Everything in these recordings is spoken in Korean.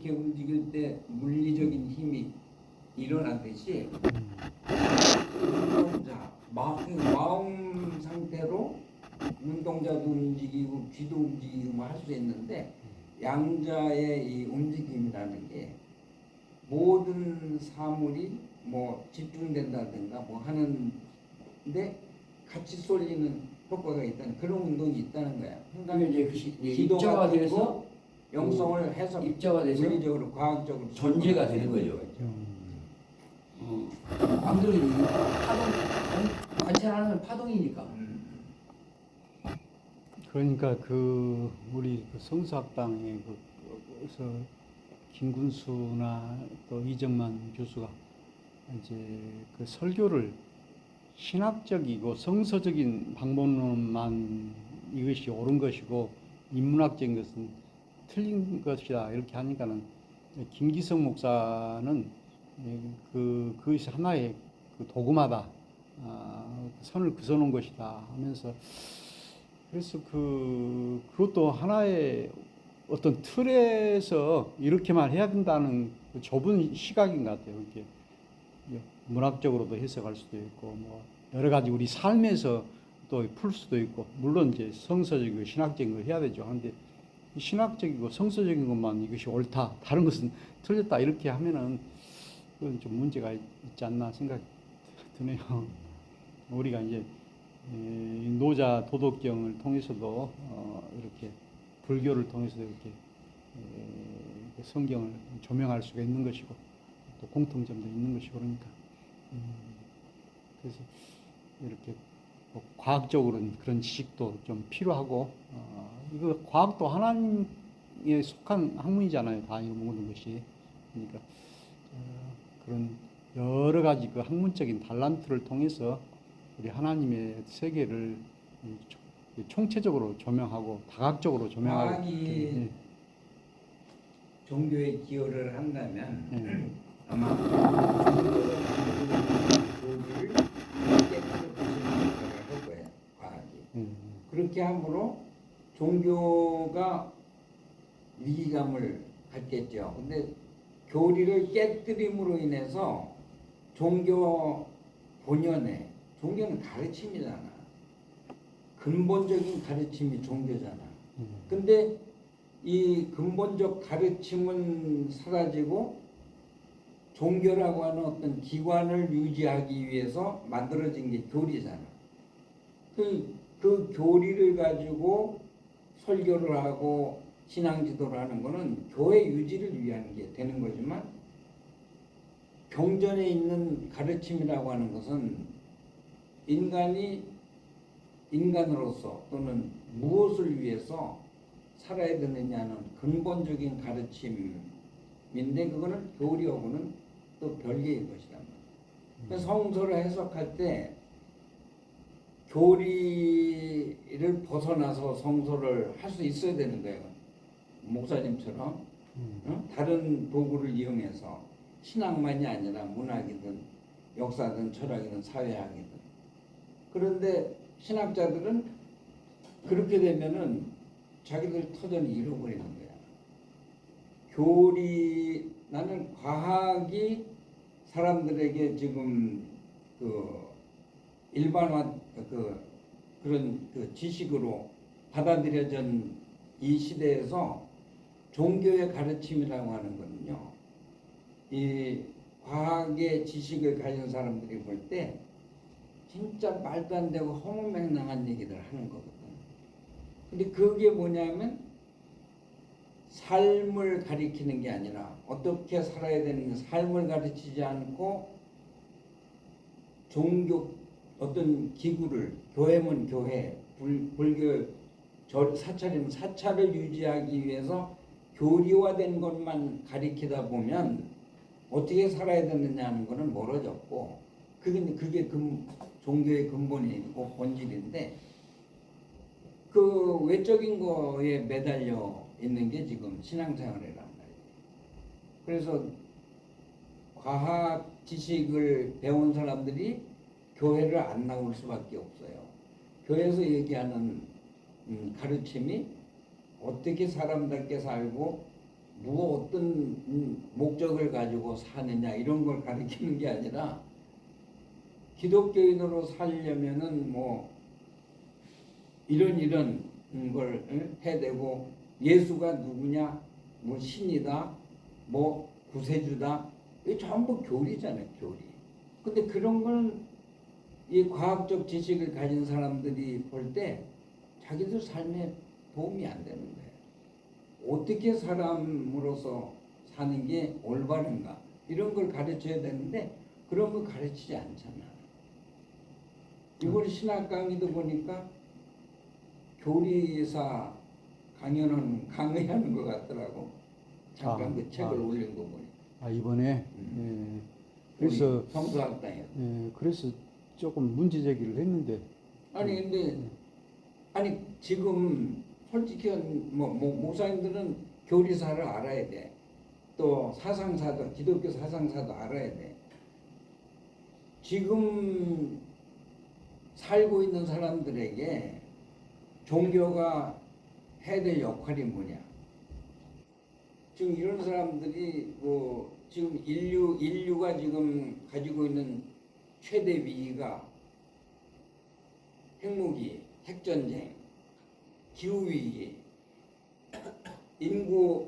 이렇게 움직일 때 물리적인 힘이 일어나듯이 마음 상태로 눈동자도 움직이고 귀도 움직이고 할 수 있는데 양자의 이 움직임이라는 게 모든 사물이 뭐 집중된다든가 뭐 하는데 같이 쏠리는 효과가 있다는 그런 운동이 있다는 거야. 그게 이제 기도 입자가 같은 돼서 거 영성을 해서 입자가 돼서 물리적으로 과학적으로 전제가 되는 거죠. 안 그러면 이게 파동 관찰하는 파동이니까. 그러니까 그 우리 그 성서학당에 그래서 김군수나 또 이정만 교수가 이제 그 설교를 신학적이고 성서적인 방법론만 이것이 옳은 것이고 인문학적인 것은 틀린 것이다 이렇게 하니까는 김기성 목사는 그것이 하나의 그 도구마다 선을 그어놓은 것이다 하면서 그래서 그것도 하나의 어떤 틀에서 이렇게만 해야 된다는 그 좁은 시각인 것 같아요. 이렇게 문학적으로도 해석할 수도 있고 뭐 여러 가지 우리 삶에서 또 풀 수도 있고 물론 이제 성서적이고 신학적인 걸 해야 되죠. 그런데 신학적이고 성서적인 것만 이것이 옳다, 다른 것은 틀렸다 이렇게 하면은 그건 좀 문제가 있지 않나 생각이 드네요. 우리가 이제 노자 도덕경을 통해서도 이렇게 불교를 통해서도 이렇게 성경을 조명할 수가 있는 것이고 또 공통점도 있는 것이고 그러니까 그래서 이렇게 뭐 과학적으로는 그런 지식도 좀 필요하고 이거 과학도 하나님에 속한 학문이잖아요. 다 이거 모든 것이 그러니까 그런 여러 가지 그 학문적인 달란트를 통해서 우리 하나님의 세계를 총체적으로 조명하고 다각적으로 조명하고 과학이 종교에 기여를 한다면 아마 종교를 깨끗이 부수는 할 거예요. 과학이 그렇게 함으로 종교가 위기감을 갖겠죠. 근데 교리를 깨뜨림으로 인해서 종교 본연의 종교는 가르침이잖아. 근본적인 가르침이 종교잖아. 근데 이 근본적 가르침은 사라지고 종교라고 하는 어떤 기관을 유지하기 위해서 만들어진 게 교리잖아. 그 교리를 가지고 설교를 하고 신앙 지도를 하는 거는 교회 유지를 위한 게 되는 거지만 경전에 있는 가르침이라고 하는 것은 인간이 인간으로서 또는 무엇을 위해서 살아야 되느냐는 근본적인 가르침인데 그거는 교리하고는 또 별개의 것이란 말이에요. 성서를 해석할 때 교리를 벗어나서 성서를 할 수 있어야 되는 거예요. 목사님처럼 다른 도구를 이용해서 신학만이 아니라 문학이든 역사든 철학이든 사회학이든 그런데 신학자들은 그렇게 되면은 자기들 터전이 잃어버리는 거야. 나는 과학이 사람들에게 지금 그 일반화 그런 지식으로 받아들여진 이 시대에서 종교의 가르침이라고 하는 거는요. 이 과학의 지식을 가진 사람들이 볼 때 진짜 말도 안 되고 허무맹랑한 얘기들 하는 거거든. 근데 그게 뭐냐면 삶을 가리키는 게 아니라 어떻게 살아야 되는 삶을 가르치지 않고 종교 어떤 기구를 교회면 교회, 불교 사찰이면 사찰을 유지하기 위해서 교리화된 것만 가리키다 보면 어떻게 살아야 되느냐 하는 거는 멀어졌고 그게 종교의 근본이고 본질인데 그 외적인 거에 매달려 있는 게 지금 신앙생활이란 말이에요. 그래서 과학 지식을 배운 사람들이 교회를 안 나올 수밖에 없어요. 교회에서 얘기하는 가르침이 어떻게 사람답게 살고 어떤 목적을 가지고 사느냐 이런 걸 가르치는 게 아니라 기독교인으로 살려면은 뭐 이런 걸 해야 되고 예수가 누구냐 뭐 신이다 뭐 구세주다 이게 전부 교리잖아요 교리. 근데 그런 걸 이 과학적 지식을 가진 사람들이 볼 때 자기들 삶에 도움이 안 되는 거예요. 어떻게 사람으로서 사는 게 올바른가 이런 걸 가르쳐야 되는데 그런 걸 가르치지 않잖아. 이번 신학 강의도 보니까 교리사 강의하는 것 같더라고. 잠깐 그 책을 올린 거 보니. 이번에 그래서 성수학당에. 그래서 조금 문제 제기를 했는데 근데 지금 솔직히 뭐 목사님들은 교리사를 알아야 돼. 또 사상사도 기독교 사상사도 알아야 돼. 지금 살고 있는 사람들에게 종교가 해야 될 역할이 뭐냐? 지금 이런 사람들이 뭐 지금 인류가 지금 가지고 있는 최대 위기가 핵무기, 핵전쟁, 기후위기, 인구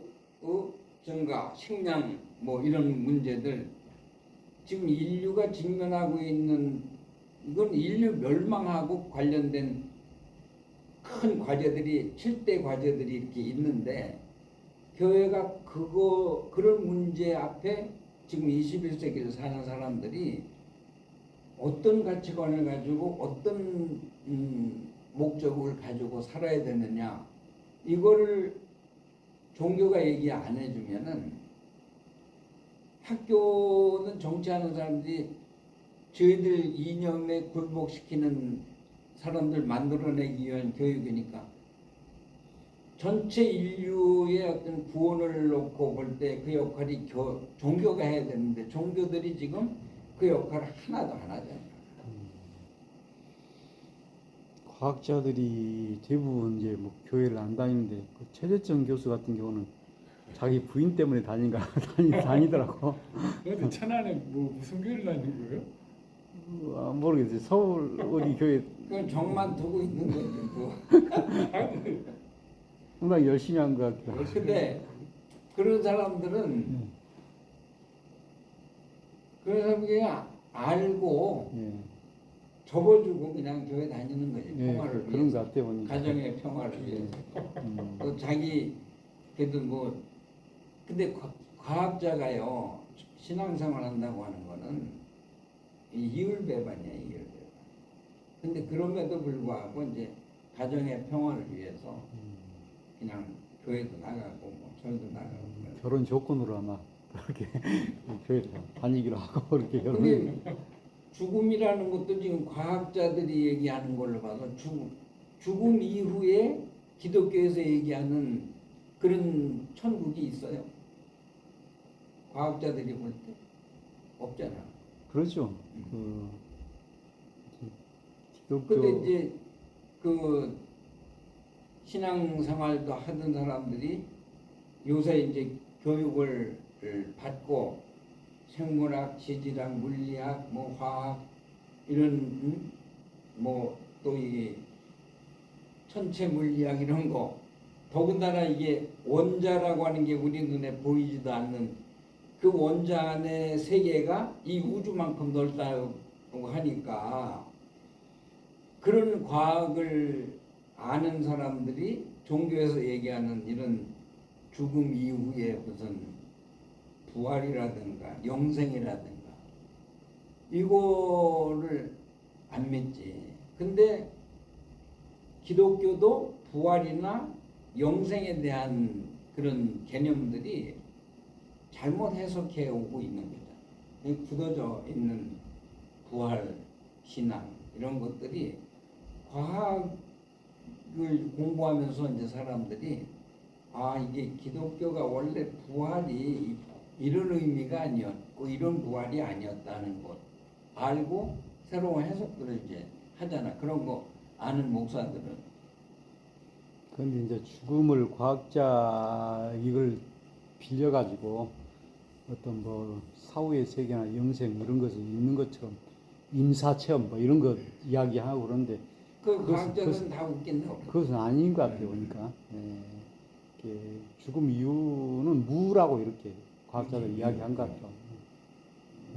증가, 식량 뭐 이런 문제들 지금 인류가 직면하고 있는 이건 인류 멸망하고 관련된 큰 과제들이 7대 과제들이 이렇게 있는데 교회가 그런 문제 앞에 지금 21세기를 사는 사람들이 어떤 가치관을 가지고 어떤 목적을 가지고 살아야 되느냐 이거를 종교가 얘기 안 해주면은 학교는 정치하는 사람들이 저희들 이념에 굴복시키는 사람들 만들어내기 위한 교육이니까 전체 인류의 어떤 구원을 놓고 볼 때 그 역할이 종교가 해야 되는데 종교들이 지금 그 역할을 하나도 안 하잖아요. 과학자들이 대부분 이제 뭐 교회를 안 다니는데 그 최재정 교수 같은 경우는 자기 부인 때문에 다니더라고. 근데 천안에 뭐 무슨 교회를 다니는 거예요? 모르겠어요. 서울 어디 교회 그건 정만 두고 있는 거지 뭐. 상당히 열심히 한 것 같기도 하고. 근데 그런 사람들은 그런 사람들이 그냥 알고 접어주고 그냥 교회 다니는 거지. 평화를 그런 위해서. 것 같아 보니까. 가정의 평화를 위해서. 또 자기 그래도 뭐 근데 과학자가요 신앙생활 한다고 하는 거는 이율배반이야 이율배반. 근데 그럼에도 불구하고 이제 가정의 평화를 위해서 그냥 교회도 나가고 뭐 절도 나가고. 결혼 조건으로 아마 그렇게 교회 다니기로 하고 그렇게 근데 죽음이라는 것도 지금 과학자들이 얘기하는 걸로 봐서 죽음 이후에 기독교에서 얘기하는 그런 천국이 있어요. 과학자들이 볼 때 없잖아. 그렇죠. 기독교 근데 이제 그 신앙생활도 하던 사람들이 요새 이제 교육을 받고 생물학, 지질학, 물리학, 뭐 화학 이런 뭐 또 이 천체 물리학 이런 거 더군다나 이게 원자라고 하는 게 우리 눈에 보이지도 않는 그 원자 안의 세계가 이 우주만큼 넓다고 하니까 그런 과학을 아는 사람들이 종교에서 얘기하는 이런 죽음 이후에 무슨 부활이라든가 영생이라든가 이거를 안 믿지. 근데 기독교도 부활이나 영생에 대한 그런 개념들이 잘못 해석해 오고 있는 거죠. 굳어져 있는 부활, 신앙 이런 것들이 과학을 공부하면서 이제 사람들이 이게 기독교가 원래 부활이 이런 의미가 아니었고 이런 부활이 아니었다는 것 알고 새로운 해석들을 이제 하잖아. 그런 거 아는 목사들은. 그런데 이제 죽음을 과학자 이걸 빌려가지고 어떤 뭐 사후의 세계나 영생 이런 것을 있는 것처럼 임사체험 뭐 이런 거 이야기하고 그러는데 그 그것은- 과학자들은 다 웃긴다고. 그것은 아닌 것 같아요 보니까. 이렇게 죽음 이유는 무라고 이렇게 과학자들 이야기한 것 같아요.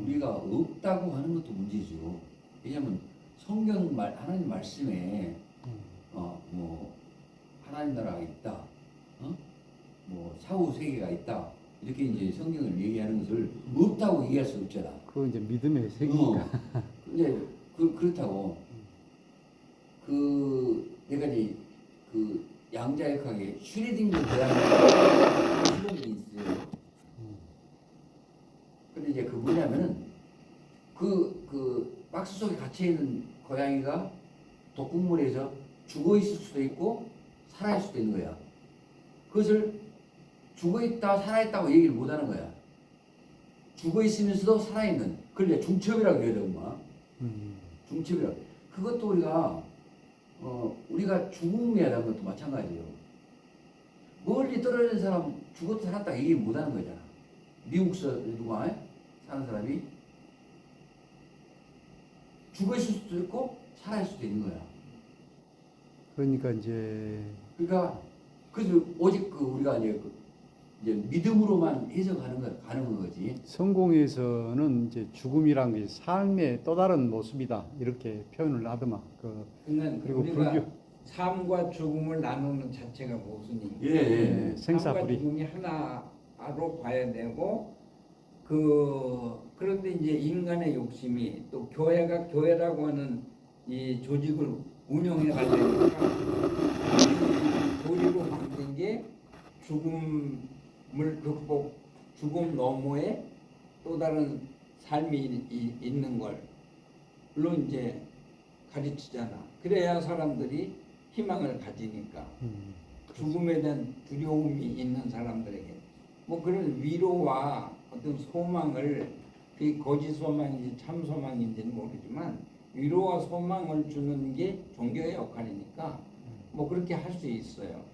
우리가 없다고 하는 것도 문제죠. 왜냐하면 성경 말 하나님 말씀에 뭐 하나님 나라가 있다, 뭐 사후 세계가 있다 이렇게 이제 성경을 얘기하는 것을 없다고 얘기할 수 없잖아. 그거 이제 믿음의 세계니까. 근데 그렇다고 내가 이제 양자역학의 슈레딩거 대학 실험이 있어요. 근데 이제 뭐냐면은 박스 속에 갇혀 있는 고양이가 독극물에서 죽어 있을 수도 있고 살아 있을 수도 있는 거야. 그것을 죽어 있다 살아 있다고 얘기를 못 하는 거야. 죽어 있으면서도 살아 있는 그걸 이제 중첩이라고 해야 되구만. 중첩이라. 그것도 우리가 죽음이라는 것도 마찬가지예요. 멀리 떨어진 사람 죽어도 살았다 얘기 못 하는 거잖아. 미국서 누가 사는 사람이 죽어 있을 수도 있고 살아 있을 수도 있는 거야. 그러니까 이제 그러니까 그래서 오직 우리가 이제 믿음으로만 가는 거지. 성공에서는 이제 죽음이란 게 삶의 또 다른 모습이다 이렇게 표현을 하더만. 그러니까 그리고 우리가 불교 삶과 죽음을 나누는 자체가 무슨 얘기예요? 예. 삶과 생사불이. 죽음이 하나로 봐야 되고 그런데 이제 인간의 욕심이 또 교회라고 하는 이 조직을 운영해 가려니까 교리로 만든 게 죽음을 죽음 너머에 또 다른 삶이 있는 걸로 이제 가르치잖아. 그래야 사람들이 희망을 가지니까 죽음에 대한 두려움이 있는 사람들에게 뭐 그런 위로와 어떤 소망을 그게 거짓 소망인지 참 소망인지는 모르지만 위로와 소망을 주는 게 종교의 역할이니까 뭐 그렇게 할 수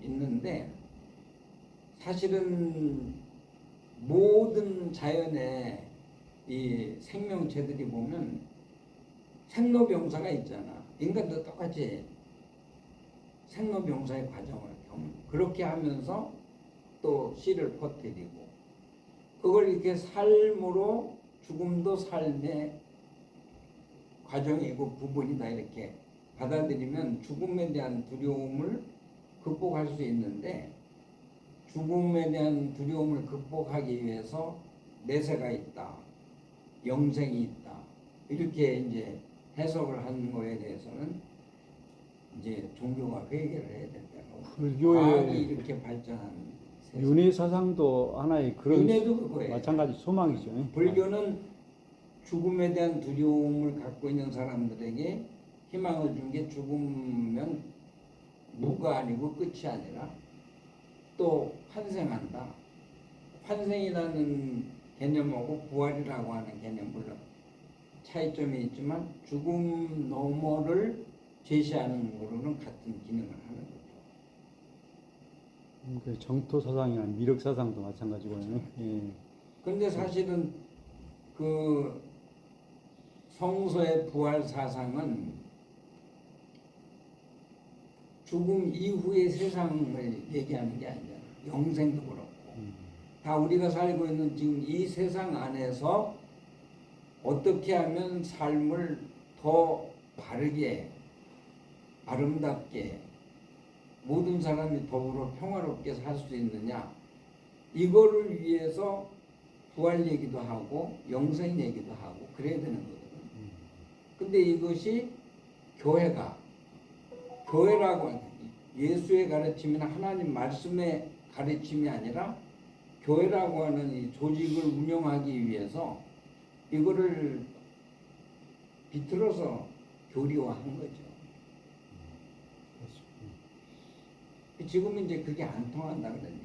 있는데 사실은 모든 자연의 이 생명체들이 보면 생로병사가 있잖아. 인간도 똑같이 생로병사의 과정을 그렇게 하면서 또 씨를 퍼뜨리고 그걸 이렇게 삶으로 죽음도 삶의 과정이고 부분이다 이렇게 받아들이면 죽음에 대한 두려움을 극복할 수 있는데 죽음에 대한 두려움을 극복하기 위해서 내세가 있다, 영생이 있다 이렇게 이제 해석을 하는 거에 대해서는 이제 종교가 회개를 해야 된다고. 불교의 과학이 이렇게 발전한 세상. 윤회 사상도 하나의 그런 윤회도 그거예요. 마찬가지 소망이죠. 불교는 죽음에 대한 두려움을 갖고 있는 사람들에게 희망을 준 게 죽으면 무가 아니고 끝이 아니라 또 환생한다. 환생이라는 개념하고 부활이라고 하는 개념 물론 차이점이 있지만 죽음 너머를 제시하는 거로는 같은 기능을 하는 거죠. 그 정토 사상이나 미륵 사상도 마찬가지고요. 예. 근데 사실은 그 성서의 부활 사상은 죽음 이후의 세상을 얘기하는 게 아니잖아. 영생도 그렇고. 다 우리가 살고 있는 지금 이 세상 안에서 어떻게 하면 삶을 더 바르게, 아름답게, 모든 사람이 더불어 평화롭게 살 수 있느냐. 이거를 위해서 부활 얘기도 하고 영생 얘기도 하고 그래야 되는 거거든. 근데 이것이 교회라고 하는 예수의 가르침이나 하나님 말씀의 가르침이 아니라 교회라고 하는 이 조직을 운영하기 위해서 이거를 비틀어서 교리화한 거죠. 지금 이제 그게 안 통한다 그런 얘기예요.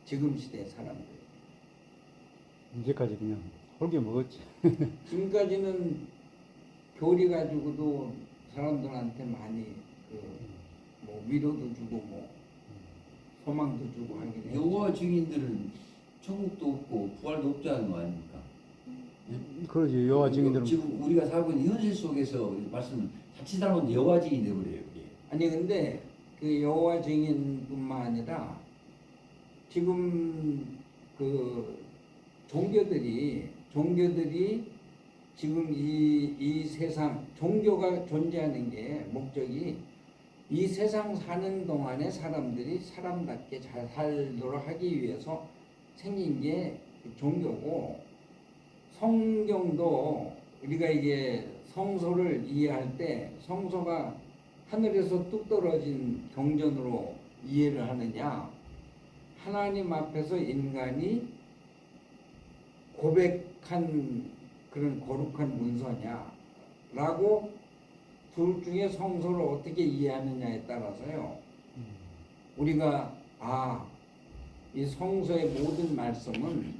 지금 시대 사람들. 이제까지 그냥 홀게 먹었지. 지금까지는 교리 가지고도 사람들한테 많이 뭐 위로도 주고 뭐 소망도 주고 하긴 해요. 여호와 증인들은 천국도 없고 부활도 없다는 거 아닙니까? 그러지. 여호와 증인들은 지금 우리가 살고 있는 현실 속에서 말씀은 자칫 잘못 여호와 증인이 되버려요. 그게. 아니 근데 그 여호와 증인뿐만 아니라 지금 그 종교들이 지금 이 세상 종교가 존재하는 게 목적이 이 세상 사는 동안에 사람들이 사람답게 잘 살도록 하기 위해서 생긴 게 종교고 성경도 우리가 이게 성소를 이해할 때 성소가 하늘에서 뚝 떨어진 경전으로 이해를 하느냐 하나님 앞에서 인간이 고백한 그런 거룩한 문서냐라고 둘 중에 성소를 어떻게 이해하느냐에 따라서요. 우리가 이 성서의 모든 말씀은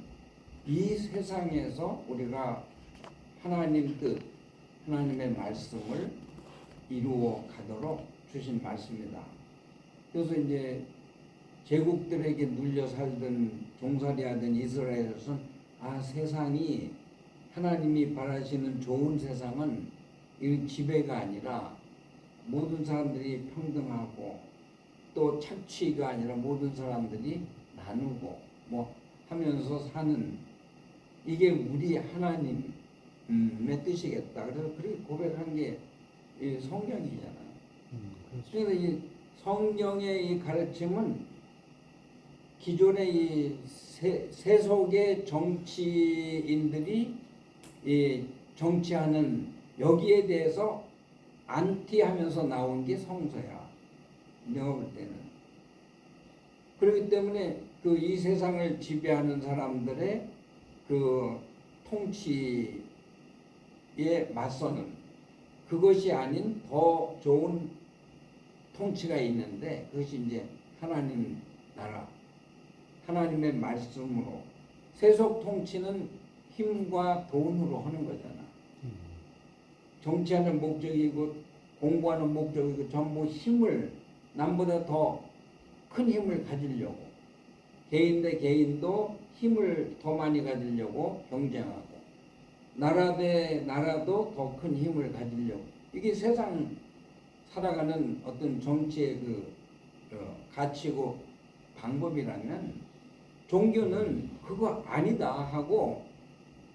이 세상에서 우리가 하나님 뜻, 하나님의 말씀을 이루어 가도록 주신 말씀이다. 그래서 이제 제국들에게 눌려 살던 종살이하던 이스라엘은 세상이 하나님이 바라시는 좋은 세상은 이 지배가 아니라 모든 사람들이 평등하고 또 착취가 아니라 모든 사람들이 나누고 뭐 하면서 사는 이게 우리 하나님의 뜻이겠다. 그래서 그렇게 고백한 게 이 성경이잖아요. 그렇죠. 그래서 이 성경의 이 가르침은 기존의 이 세속의 정치인들이 이 정치하는 여기에 대해서 안티하면서 나온 게 성서야. 내가 볼 때는. 그렇기 때문에 그 이 세상을 지배하는 사람들의 그 통치에 맞서는 그것이 아닌 더 좋은 통치가 있는데 그것이 이제 하나님 나라, 하나님의 말씀으로 세속 통치는 힘과 돈으로 하는 거잖아. 정치하는 목적이고 공부하는 목적이고 전부 힘을 남보다 더 큰 힘을 가지려고 개인 대 개인도 힘을 더 많이 가지려고 경쟁하고 나라 대 나라도 더 큰 힘을 가지려고 이게 세상 살아가는 어떤 정치의 가치고 방법이라면 종교는 그거 아니다 하고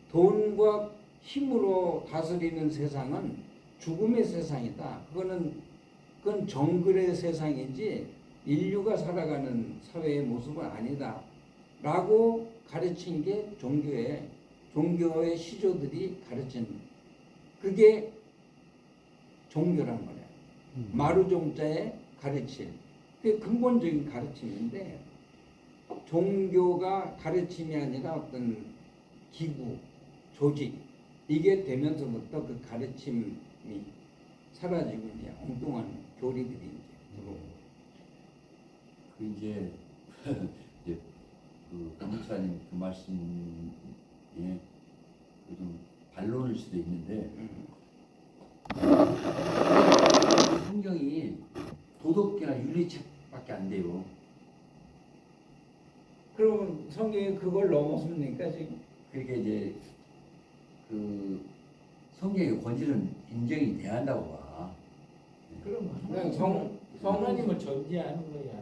돈과 힘으로 다스리는 세상은 죽음의 세상이다. 그건 정글의 세상이지 인류가 살아가는 사회의 모습은 아니다. 라고 가르친 게 종교의 시조들이 가르친 그게 종교란 말이야. 마루종자의 가르침. 그게 근본적인 가르침인데 종교가 가르침이 아니라 어떤 기구, 조직 이게 되면서부터 그 가르침이 사라지고 이제 엉뚱한 교리들이 이제 들어오고. 이제 이제 강목사님 그 말씀에 좀 반론일 수도 있는데 성경이 도덕계나 윤리책밖에 안 돼요. 그럼 성경이 그걸 넘었습니까 지금? 그러니까 이제 그 성경의 권위는 인정이 돼야 한다고 봐. 그럼 그냥 하나님을 전제하는 거야.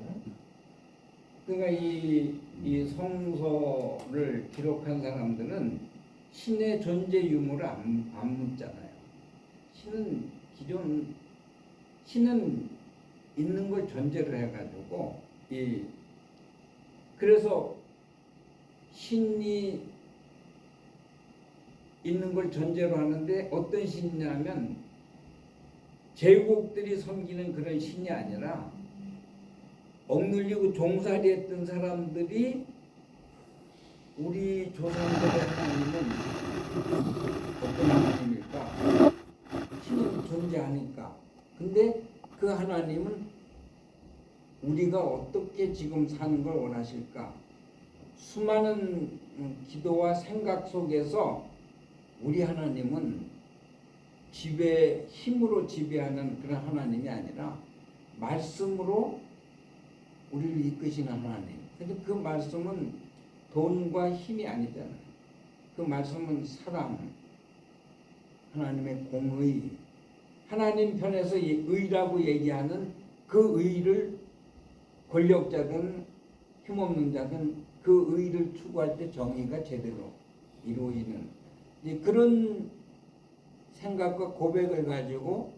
그러니까 이 성서를 기록한 사람들은 신의 존재 유무를 안 묻잖아요. 신은 있는 걸 전제로 해가지고 그래서 신이 있는 걸 전제로 하는데 어떤 신이냐면 제국들이 섬기는 그런 신이 아니라 억눌리고 종살이했던 사람들이 우리 조상들의 하나님은 어떤 하나님일까? 신이 존재하니까. 근데 그 하나님은 우리가 어떻게 지금 사는 걸 원하실까? 수많은 기도와 생각 속에서 우리 하나님은 힘으로 지배하는 그런 하나님이 아니라 말씀으로 우리를 이끄시는 하나님. 근데 그 말씀은 돈과 힘이 아니잖아요. 그 말씀은 사랑, 하나님의 공의, 하나님 편에서 의라고 얘기하는 그 의를 권력자든 힘없는 자든 그 의를 추구할 때 정의가 제대로 이루어지는 그런 생각과 고백을 가지고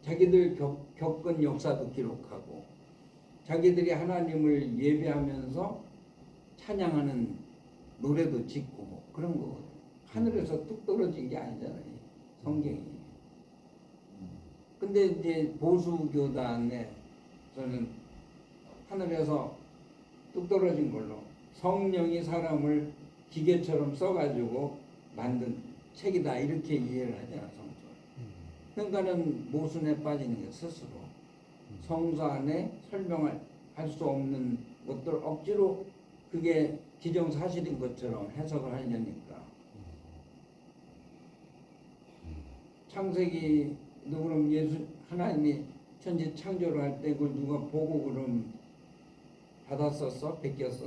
자기들 겪은 역사도 기록하고 자기들이 하나님을 예배하면서 찬양하는 노래도 짓고 뭐 그런 거거든요. 하늘에서 뚝 떨어진 게 아니잖아요, 성경이. 근데 이제 보수교단에서는 하늘에서 뚝 떨어진 걸로 성령이 사람을 기계처럼 써가지고 만든 책이다 이렇게 이해를 하잖아, 성경. 그러니까는 모순에 빠지는 게 스스로 성서 안에 설명할 수 없는 것들 억지로 그게 기정사실인 것처럼 해석을 하려니까. 창세기도 그럼 하나님이 천지 창조를 할 때 그걸 누가 보고 그럼 받았었어? 베꼈어?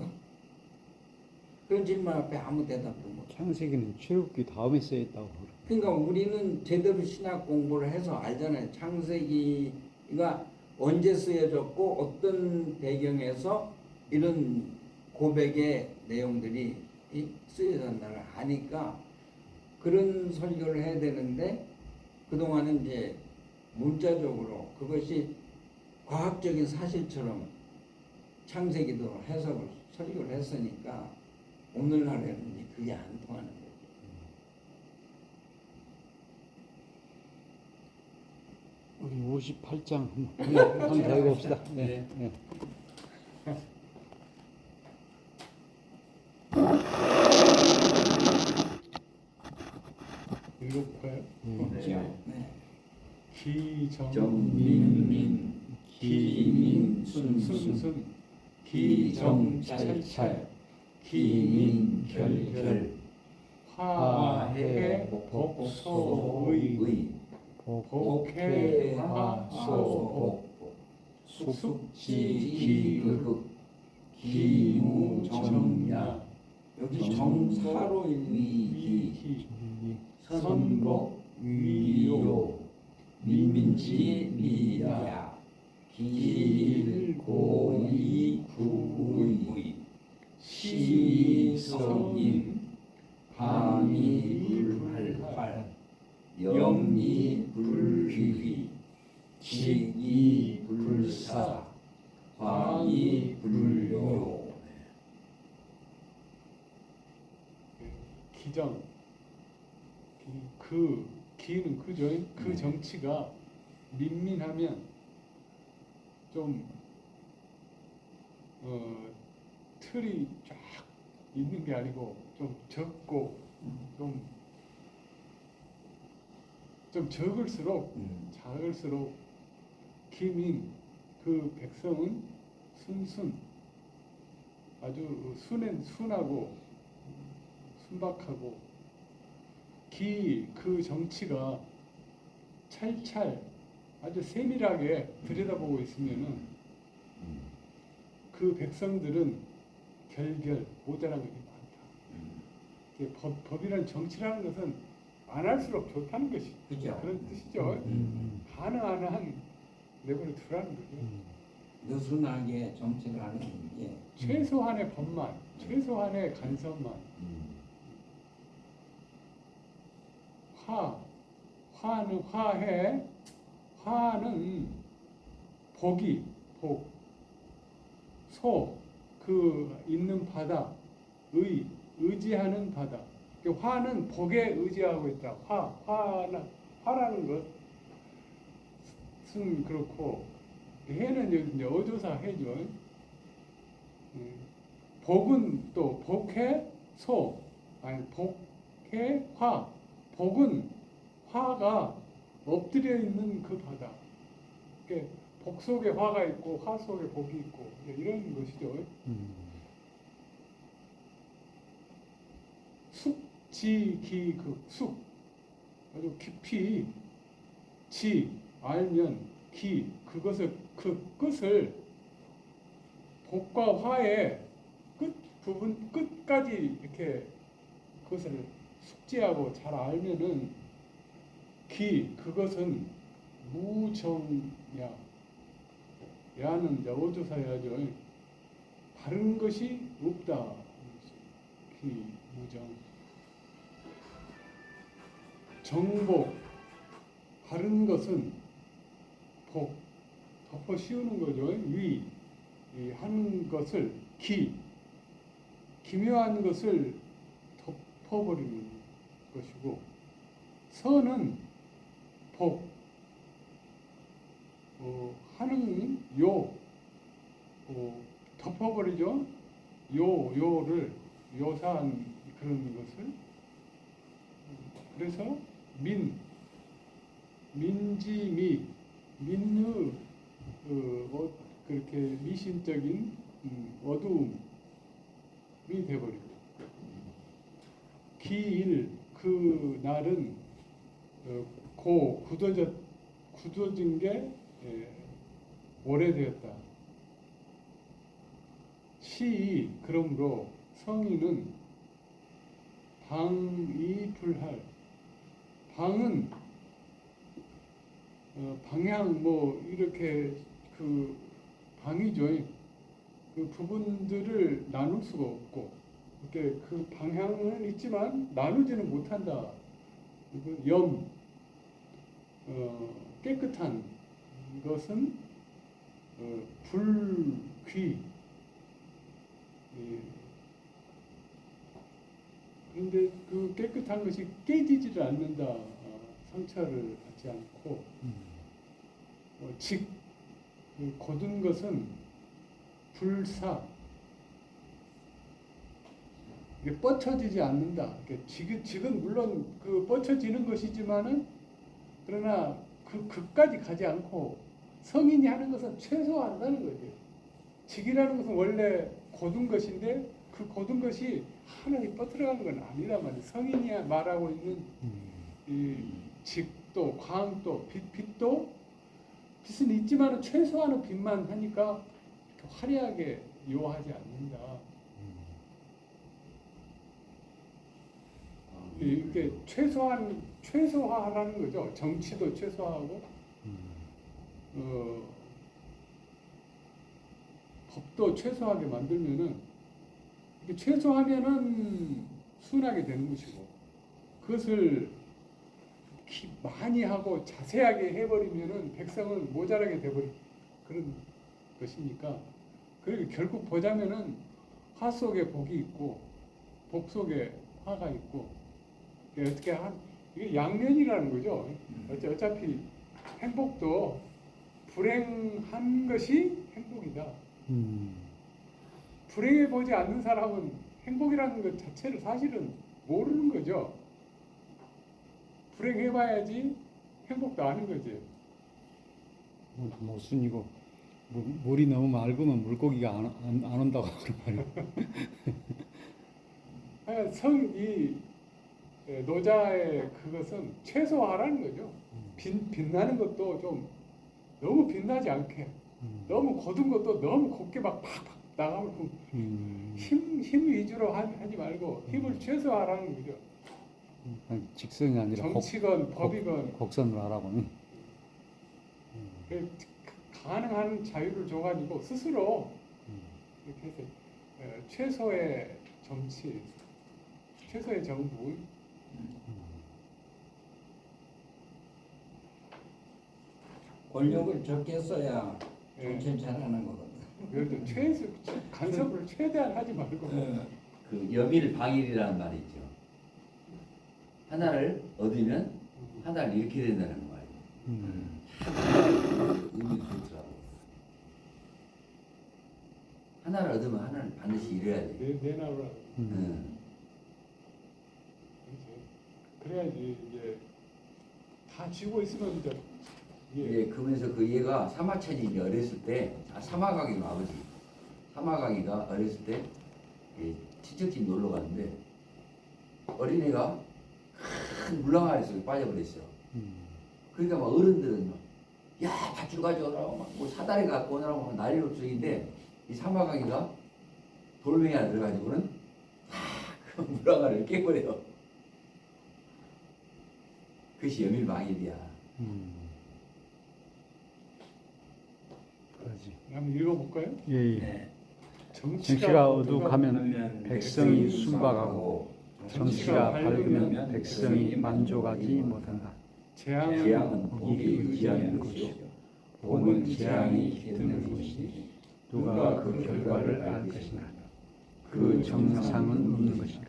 그런 질문 앞에 아무 대답도 못. 창세기는 출애굽기 다음에 쓰였다고 그러니까 우리는 제대로 신학 공부를 해서 알잖아요. 창세기가 언제 쓰여졌고 어떤 배경에서 이런 고백의 내용들이 쓰여졌나를 아니까 그런 설교를 해야 되는데 그동안은 이제 문자적으로 그것이 과학적인 사실처럼 창세기도 해석을 설교를 했으니까 오늘날에는 이제 그게 안 통하는 거죠. 우리 58장 한번 더 읽어봅시다. 네. 네. 읽어볼까요? 네. 기정민민 기민순순 기정찰찰 기민결결 화해 복소의 복해화소복 숙지기극 기무정야 여기 정사로 위기 선복 위요 민지미야 길고이구의 시성임 방이불활 영리불휘 지이불사 광이불요. 기정 기는 그죠? 그 정치가 민민하면 좀 틀이 쫙 있는 게 아니고 좀 적고 좀 적을수록 작을수록 기민 그 백성은 순순 아주 순하고 순박하고 기 그 정치가 찰찰 아주 세밀하게 들여다보고 있으면은 그 백성들은 결결 모자란 것이 많다. 법이란 정치라는 것은 안 할수록 좋다는 것이 그죠. 그런 뜻이죠. 가능한 한 내버려 두라는 거죠. 느슨하게 정치를 하는 게 최소한의 법만, 최소한의 간섭만. 화는 화해, 화는 복이 복, 소 그 있는 바다, 의지하는 바다. 화는 복에 의지하고 있다. 화라는 것은 그렇고 해는 여기 이제 어조사 해죠. 복은 또 복해 소 아니 복해 화. 복은 화가 엎드려 있는 그 바다. 복 속에 화가 있고 화 속에 복이 있고 이런 것이죠. 숙지기극 숙 아주 깊이 지 알면 기 그것을 그 끝을 복과 화의 끝 부분 끝까지 이렇게 그것을 숙지하고 잘 알면은 그것은 무정야. 야는 이제 어조사야죠. 다른 것이 없다. 무정. 정복. 다른 것은 복. 덮어 씌우는 거죠. 위. 이 하는 것을 기묘한 것을 덮어버리는 것이고, 선은 복, 하는 덮어버리죠. 요를 요사한 그런 것을. 그래서 민지미, 민의 그렇게 미심적인 어두움이 되버리고, 기일, 그 날은 굳어진 게 오래되었다. 시, 그러므로 성인은 방이불할. 방은 방향 이렇게 그 방이죠. 그 부분들을 나눌 수가 없고, 이렇게 그 방향은 있지만 나누지는 못한다. 깨끗한 것은 불귀. 그런데 그 깨끗한 것이 깨지지를 않는다. 상처를 받지 않고, 그 곧은 것은 불사. 이게 뻗쳐지지 않는다. 직은 물론 그 뻗쳐지는 것이지만은, 그러나 그 극까지 가지 않고 성인이 하는 것은 최소화한다는 거죠. 직이라는 것은 원래 곧은 것인데 그 곧은 것이 하늘이 뻗어가는 건 아니란 말이에요. 성인이 말하고 있는 이 직도, 광도, 빛은 있지만 최소한의 빛만 하니까 화려하게 요하지 않는다. 이게 최소화하라는 거죠. 정치도 최소화하고, 법도 최소하게 만들면은, 이게 최소하면은 순하게 되는 것이고, 그것을 많이 하고 자세하게 해버리면은 백성은 모자라게 돼버린 그런 것이니까, 그리고 결국 보자면은 화 속에 복이 있고, 복 속에 화가 있고, 이게 양면이라는 거죠. 어차피 행복도 불행한 것이 행복이다. 불행해 보지 않는 사람은 행복이라는 것 자체를 사실은 모르는 거죠. 불행해봐야지 행복도 아는 거지. 모순이고, 물이 너무 맑으면 물고기가 안 온다고 그런 말이에요. 노자의 그것은 최소화라는 거죠. 빛나는 것도 좀 너무 빛나지 않게, 너무 곧은 것도 너무 곱게 막 팍팍 나가면 힘 위주로 하지 말고 힘을 최소화하라는 거죠. 직선이 아니라 정치건 법이건 곡선을 하라고. 가능한 자유를 줘가지고 스스로 이렇게 해서 최소의 정치, 최소의 정부, 권력을 적게 써야 정치를 잘하는 거거든. 그래도 간섭을 최대한 하지 말고. 그 여밀방일이라는 말이 있죠. 하나를 얻으면 하나를 잃게 된다는 말이에요. 의미가 좋더라고. 하나를 얻으면 하나를 반드시 잃어야 돼. 내놔라. 그래야지 이제 다 쥐고 있으면 이제. 예, 그러면서 그 얘가 사마천이 이제 어렸을 때, 사마강이가 아버지, 사마강이가 어렸을 때 친척집 놀러 갔는데 어린애가 큰 물랑아리 속에 빠져버렸어. 그러니까 막 어른들은 막, 야, 밧줄 가져오라고 막 뭐 사다리 갖고 오느라고 막 난리 없어인데 이 사마강이가 돌멩이 안에 들어가지고는 그 무라가를 깨버려요. 그것이 여밀방일이야. 그러지. 한번 읽어볼까요? 예, 예. 네. 정치가 어두가면 백성이 순박하고 정치가 밝으면 백성이 만족하지 못한다. 재앙은 복이 의지하는 것이요 복은 재앙이 깃드는 것이니 누가 그 결과를 알 것인가? 그 정상은 없는 것인가?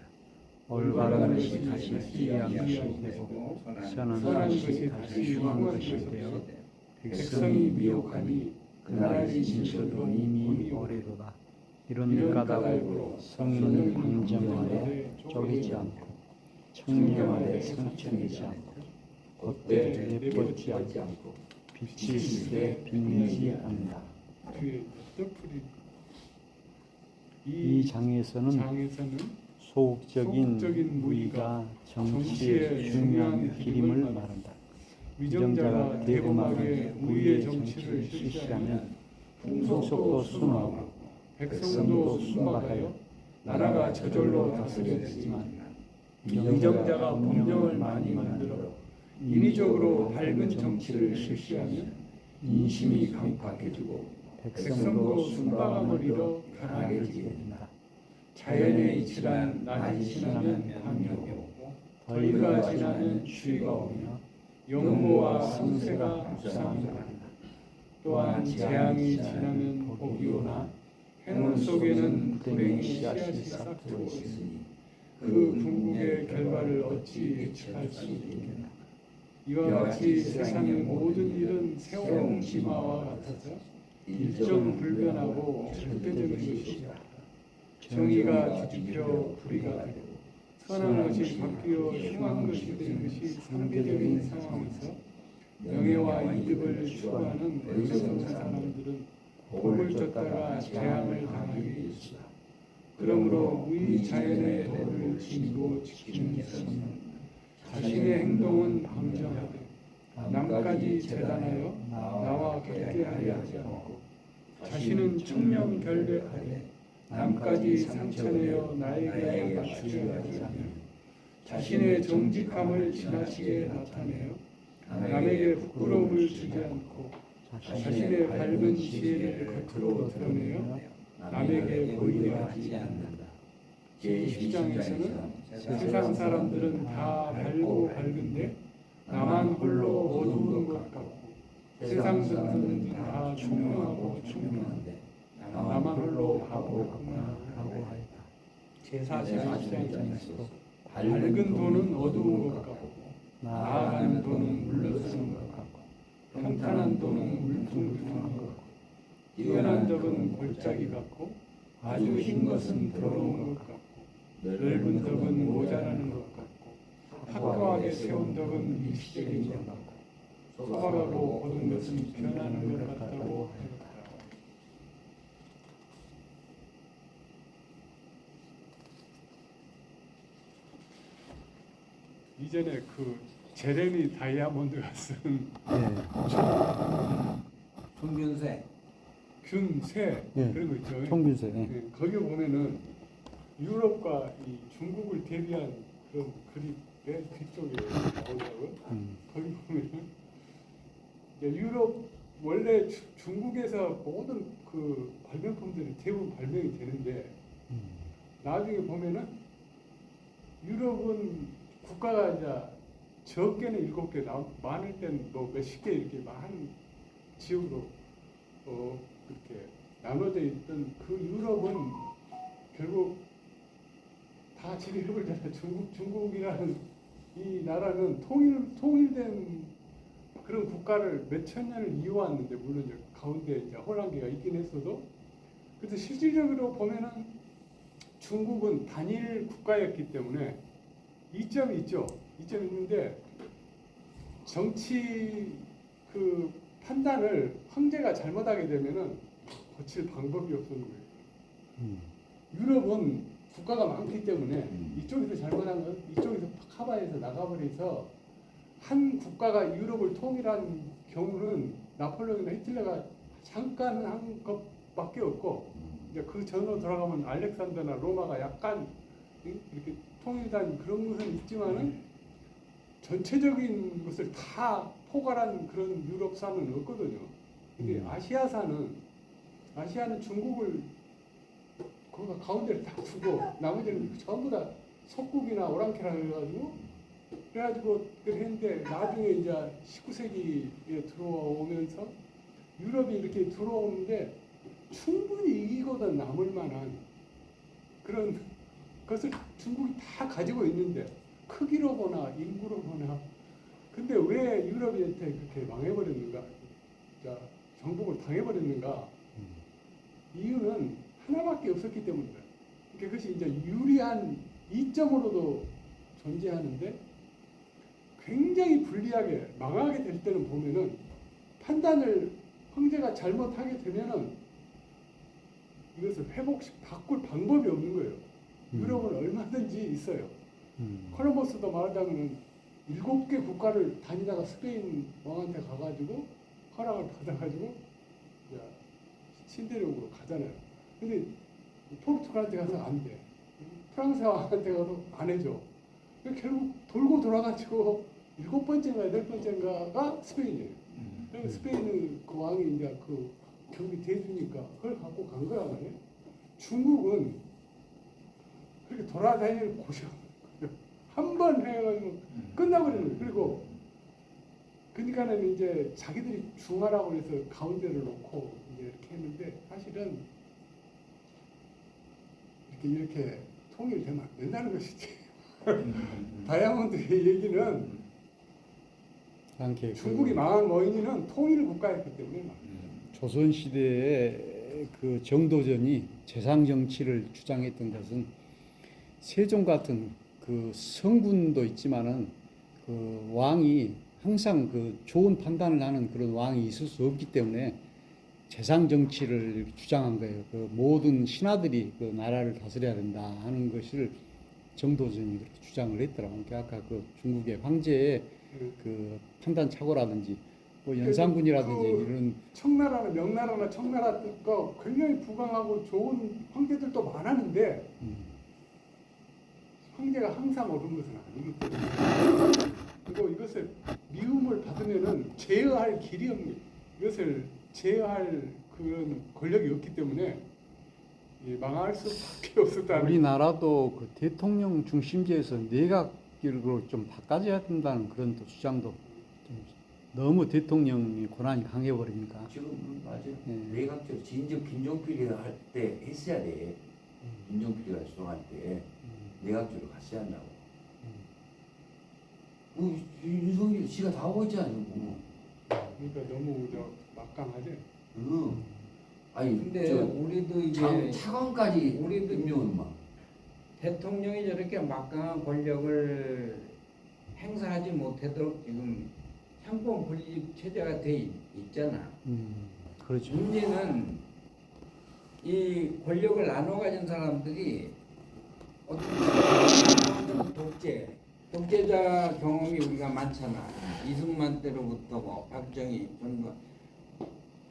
올바른 것이 다시 기이한 것이 되고 선한 것이 다시 흉한 것이 되어 백성이 미혹하니 그날이 진실로 이미 오래도다. 이런 까닭으로 성인이 방정하되 쪼개지 않고 청렴하되 성천이지 않고 곧대 내뻗지 않고 빛이 있으되 빛내지 않는다. 뒤에 뜻풀이 이 장에서는 장에서는 소극적인 무의가 정치의 중요한 기림을 말한다. 위정자가 대범하게 무의의 정치를 실시하면 풍속도 순하고 백성도 순박하여 나라가 저절로 다스려지지만 위정자가 법령을 많이 만들어 인위적으로 밝은 정치를 실시하면 인심이 강팍해지고 백성도 순박함을 잃어 변하게 된다. 자연의 이치란 낮이 지나면 밤이 오고 더위가 지나면 추위가 오며 영모와 성세가 묵상한다. 또한 재앙이 지나면 복이 오나 행운 속에는 불행의 씨앗이 싹트고 있으니 그 궁극의 결과를 어찌 예측할 수 있겠나. 이와 같이 세상의 모든 일은 새로운 기마와 같아서 일정불변하고 절대적인 것이다. 정의가 뒤집혀 불의가 되고 선한 것이 바뀌어 흉한 것이 되는 것이 상대적인 상황에서 명예와 이득을 추구하는 어리석은 사람들은 복을 쫓다가 재앙을 당하게 되었다. 그러므로 우리 자연의 도를 지니고 지키는 것은 자신의 행동은 방정하되 남까지 재단하여 나와 같게 하려 하지 않고 자신은 청명결백하되 남까지 상처내어 나에게 맞추려 하지 않으며 자신의 정직함을 지나치게 나타내어 남에게 부끄러움을 주지 않고 자신의 밝은 지혜를 겉으로 드러내어 남에게 보이려 하지 않는다. 제20장에서는 세상 사람들은 다 밝고 밝은데 나만 홀로 어두운 것 같고 세상 사람들은 다 총명하고 총명한데 나만 홀로 바보구나 하고 하였다. 제40장에서 밝은 돈은 어두운 것 같고 나아가는 돈은 물러서는 것 같고 평탄한 돈은 울퉁불퉁한 것 같고 뛰어난 덕은 골짜기 같고 아주 흰 것은 더러운 것 같고 넓은 덕은 모자라는 것 같고 확고하게 세운 덕은 일시적인 것 같고 소박하고 고든 것은 변하는 것 같다고 하였다. 이전에 그 제레미 다이아몬드가 쓴 총균세 균세 예. 그런 거 있죠. 총균세. 예, 거기 보면은 유럽과 이 중국을 대비한 그런 그림 맨 뒤쪽에 나오더라고요. 거기 보면은 이제 유럽 원래 중국에서 모든 그 발명품들이 대부분 발명이 되는데 나중에 보면은 유럽은 국가가 이제 적게는 7개, 많을 때는 뭐 몇십 개 이렇게 많은 지역으로 그렇게 나눠져 있던 그 유럽은 결국 다 지배해버리잖아요. 중국이라는 이 나라는 통일된 그런 국가를 몇천 년을 이어왔는데 물론 이제 가운데 이제 혼란기가 있긴 했어도 그래서 실질적으로 보면은 중국은 단일 국가였기 때문에 이점이 있죠. 이점이 있는데 정치 그 판단을 황제가 잘못하게 되면은 고칠 방법이 없는 거예요. 유럽은 국가가 많기 때문에 이쪽에서 잘못한 건 이쪽에서 커버해서 나가버려서 한 국가가 유럽을 통일한 경우는 나폴레옹이나 히틀러가 잠깐 한 것밖에 없고 이제 그 전으로 돌아가면 알렉산더나 로마가 약간 이렇게 통일된 그런 것은 있지만은 전체적인 것을 다 포괄한 그런 유럽사는 없거든요. 근데 아시아는 중국을 거기가 가운데를 딱 두고 나머지는 전부 다 속국이나 오랑캐라 그래가지고 그랬는데 나중에 이제 19세기에 들어오면서 유럽이 이렇게 들어오는데 충분히 이기거든 남을 만한 그런 것을 중국이 다 가지고 있는데 크기로 보나 인구로 보나 근데 왜 유럽한테 그렇게 망해버렸는가 자, 정복을 당해버렸는가 이유는 하나밖에 없었기 때문이다. 그것이 이제 유리한 이점으로도 존재하는데 굉장히 불리하게 망하게 될 때는 보면은 판단을 황제가 잘못하게 되면은 이것을 바꿀 방법이 없는 거예요. 유럽은 얼마든지 있어요. 콜럼버스도 말하자면은 7개 국가를 다니다가 스페인 왕한테 가가지고 허락을 받아가지고 신대륙으로 가잖아요. 근데 포르투갈한테 가서 안 돼. 프랑스 왕한테 가서 안 해줘. 결국 돌고 돌아가지고 7번째인가 8번째인가가 스페인이에요. 그리고 스페인은 그 왕이 이제 그 경기 대주니까 그걸 갖고 간 거란 말이에요. 중국은 그렇게 돌아다니는 곳이 한 번 해가지고 끝나버리는 거예요. 그리고 그러니까는 이제 자기들이 중하라고 해서 가운데를 놓고 이제 이렇게 했는데 사실은 이렇게 통일되면 안 된다는 것이지. 다이아몬드의 얘기는 중국이 망한 원인은 통일 국가였기 때문에 조선 시대에 그 정도전이 재상 정치를 주장했던 것은 세종 같은 그 성군도 있지만은 그 왕이 항상 그 좋은 판단을 하는 그런 왕이 있을 수 없기 때문에 재상 정치를 주장한 거예요. 그 모든 신하들이 그 나라를 다스려야 된다 하는 것을 정도전이 그렇게 주장을 했더라고요. 그러니까 아까 그 중국의 황제의 그 판단 착오라든지 뭐 연산군이라든지 그 이런 청나라나 명나라나 청나라가 굉장히 부강하고 좋은 황제들도 많았는데 황제가 항상 옳은 것은 아니기 때문에 그리고 이것을 미움을 받으면은 제어할 길이 없는 이것을 제어할 그런 권력이 없기 때문에 망할 수밖에 없었다는. 우리나라도 그 대통령 중심제에서 내각으로 좀 바꿔줘야 된다는 그런 또 주장도 좀 너무 대통령이 권한이 강해버리니까. 지금 맞아요. 네. 내각제로 진즉 김종필이 할 때 했어야 돼. 김종필이가 주동할 때 내각제로 갔어야 한다고. 윤석열이 지가 다 하고 있잖아요. 그러니까 너무 막강하지. 아니 근데 우리도 이제 차관까지 우리도 임명은 막 대통령이 저렇게 막강한 권력을 행사하지 못하도록 지금 상권 분립 체제가 돼 있잖아. 그렇죠. 문제는 이 권력을 나눠 가진 사람들이 어떤 독재자 경험이 우리가 많잖아. 이승만 때로부터 뭐 박정희 전부